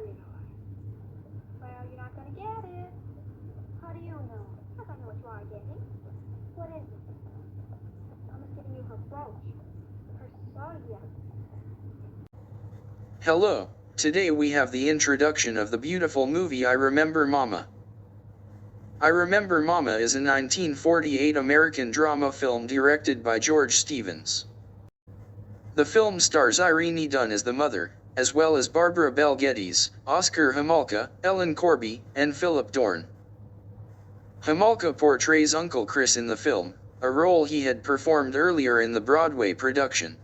do you know? Well, you're not gonna get it. How do you know? Because I know what you are getting. What is it? Mama's giving you her brooch. Her soya. Hello, today we have the introduction of the beautiful movie I Remember Mama. I Remember Mama is a 1948 American drama film directed by George Stevens. The film stars Irene Dunne as the mother, as well as Barbara Bel Geddes, Oscar Homolka, Ellen Corby, and Philip Dorn. Homolka portrays Uncle Chris in the film, a role he had performed earlier in the Broadway production.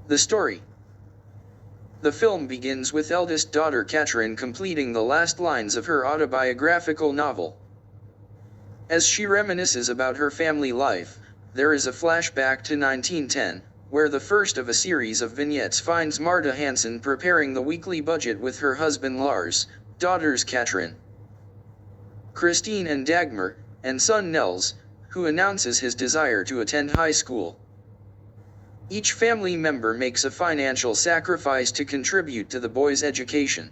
The story. The film begins with eldest daughter Katrin completing the last lines of her autobiographical novel. As she reminisces about her family life, there is a flashback to 1910, where the first of a series of vignettes finds Marta Hansen preparing the weekly budget with her husband Lars, daughters Katrin, Christine and Dagmar, and son Nels, who announces his desire to attend high school. Each family member makes a financial sacrifice to contribute to the boy's education.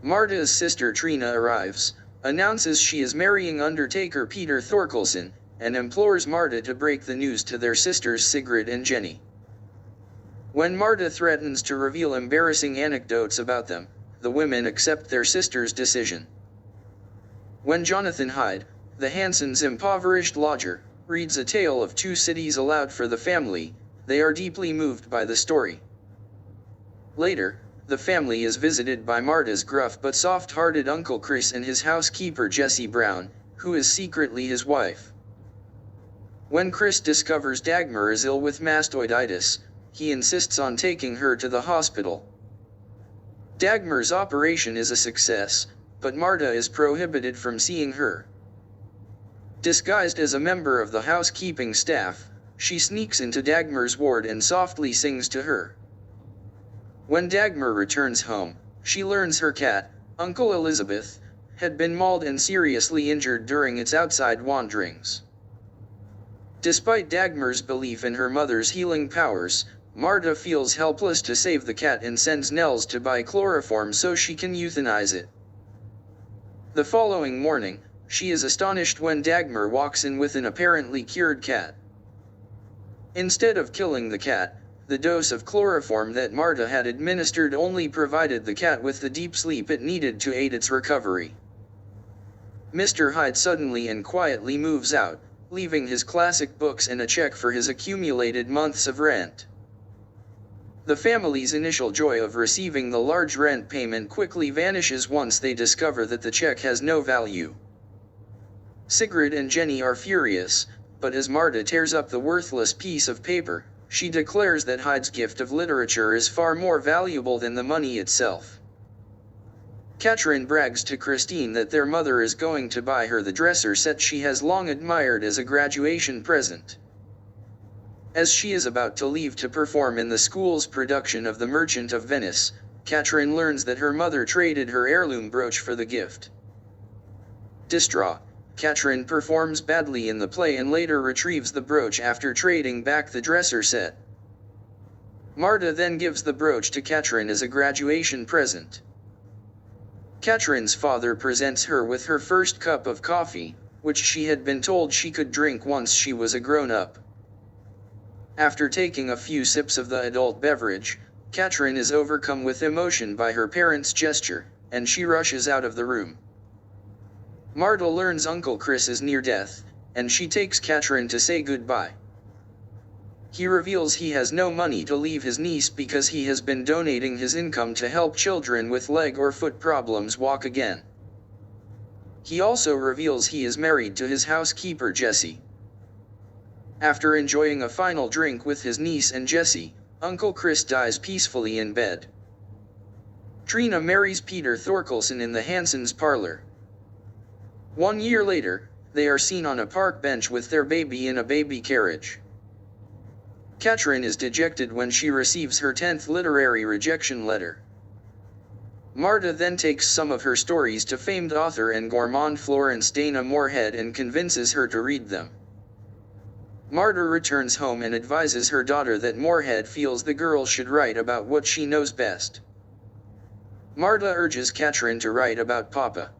Marta's sister Trina arrives, announces she is marrying undertaker Peter Thorkelson, and implores Marta to break the news to their sisters Sigrid and Jenny. When Marta threatens to reveal embarrassing anecdotes about them, the women accept their sister's decision. When Jonathan Hyde, the Hansens' impoverished lodger, reads a tale of two cities aloud for the family, they are deeply moved by the story. Later, the family is visited by Marta's gruff but soft-hearted Uncle Chris and his housekeeper Jessie Brown, who is secretly his wife. When Chris discovers Dagmar is ill with mastoiditis, he insists on taking her to the hospital. Dagmar's operation is a success, but Marta is prohibited from seeing her. Disguised as a member of the housekeeping staff, she sneaks into Dagmar's ward and softly sings to her. When Dagmar returns home, she learns her cat, Uncle Elizabeth, had been mauled and seriously injured during its outside wanderings. Despite Dagmar's belief in her mother's healing powers, Marta feels helpless to save the cat and sends Nels to buy chloroform so she can euthanize it. The following morning, she is astonished when Dagmar walks in with an apparently cured cat. Instead of killing the cat, the dose of chloroform that Marta had administered only provided the cat with the deep sleep it needed to aid its recovery. Mr. Hyde suddenly and quietly moves out, leaving his classic books and a check for his accumulated months of rent. The family's initial joy of receiving the large rent payment quickly vanishes once they discover that the check has no value. Sigrid and Jenny are furious, but as Marta tears up the worthless piece of paper, she declares that Hyde's gift of literature is far more valuable than the money itself. Katrin brags to Christine that their mother is going to buy her the dresser set she has long admired as a graduation present. As she is about to leave to perform in the school's production of The Merchant of Venice, Katrin learns that her mother traded her heirloom brooch for the gift. Distraught, Katrin performs badly in the play and later retrieves the brooch after trading back the dresser set. Marta then gives the brooch to Katrin as a graduation present. Katrin's father presents her with her first cup of coffee, which she had been told she could drink once she was a grown-up. After taking a few sips of the adult beverage, Katrin is overcome with emotion by her parents' gesture, and she rushes out of the room. Marta learns Uncle Chris is near death, and she takes Katrin to say goodbye. He reveals he has no money to leave his niece because he has been donating his income to help children with leg or foot problems walk again. He also reveals he is married to his housekeeper Jessie. After enjoying a final drink with his niece and Jessie, Uncle Chris dies peacefully in bed. Trina marries Peter Thorkelson in the Hansens' parlor. 1 year later, they are seen on a park bench with their baby in a baby carriage. Katrin is dejected when she receives her 10th literary rejection letter. Marta then takes some of her stories to famed author and gourmand Florence Dana Moorhead and convinces her to read them. Marta returns home and advises her daughter that Moorhead feels the girl should write about what she knows best. Marta urges Katrin to write about Papa.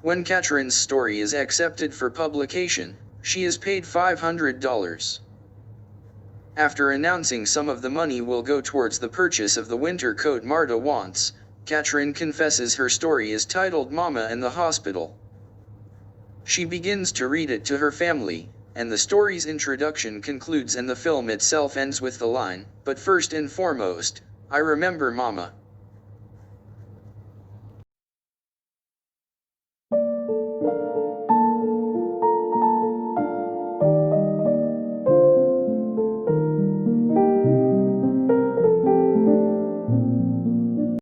When Katrin's story is accepted for publication, she is paid $500. After announcing some of the money will go towards the purchase of the winter coat Marta wants, Katrin confesses her story is titled Mama and the Hospital. She begins to read it to her family, and the story's introduction concludes and the film itself ends with the line, "But first and foremost, I remember Mama."